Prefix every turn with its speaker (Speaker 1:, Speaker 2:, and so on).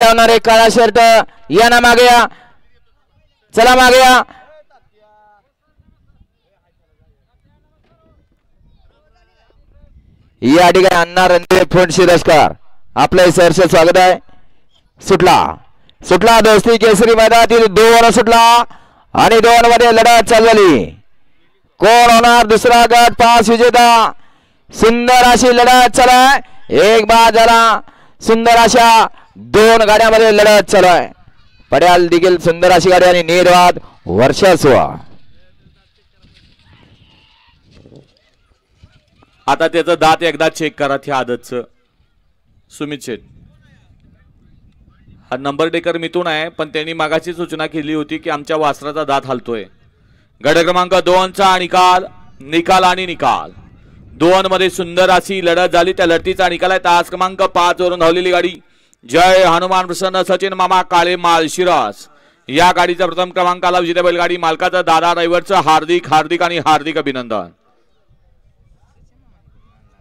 Speaker 1: लावणारे काळा शर्ट या ना मागे या, चला मागे या. या ठिकाणी अण्णा रणदेव फोन शिरस्कार आपलं सहर्ष स्वागत आहे. सुटला सुटला दोस्ती केसरी मैदानातील 2 सुटला आणि 2 मध्ये लढत चालू झाली. कोण होणार दुसरा गट पास विजेता. सुंदर अशी लढत चालू आहे. एक बाद झाला. सुंदर अशा 2 गाड्यामध्ये लढत चालू आहे. पड्याल देखील सुंदर अशी गाडी आणि निर्वाद वर्षस्व.
Speaker 2: आता त्याचं दात एकदा चेक करा त्या आदतचं. सुमित शेठ हा नंबर टेकर मिथून आहे, पण त्यांनी मागाची सूचना केली होती की आमच्या वासराचा दात हलतोय. गट क्रमांक 2 चा निकाल निकाल आणि निकाल 2 मध्ये सुंदर अशी लढत झाली. त्या लढतीचा निकाल आहे तास क्रमांक 5 वरून धावलेली गाडी जय हनुमान प्रसन्न सचिन मामा काळे माळशिरस. या गाडीचा प्रथम क्रमांकाला विजेता बैलगाडी मालकाचा दादा ड्रायव्हरचं हार्दिक हार्दिक आणि हार्दिक अभिनंदन.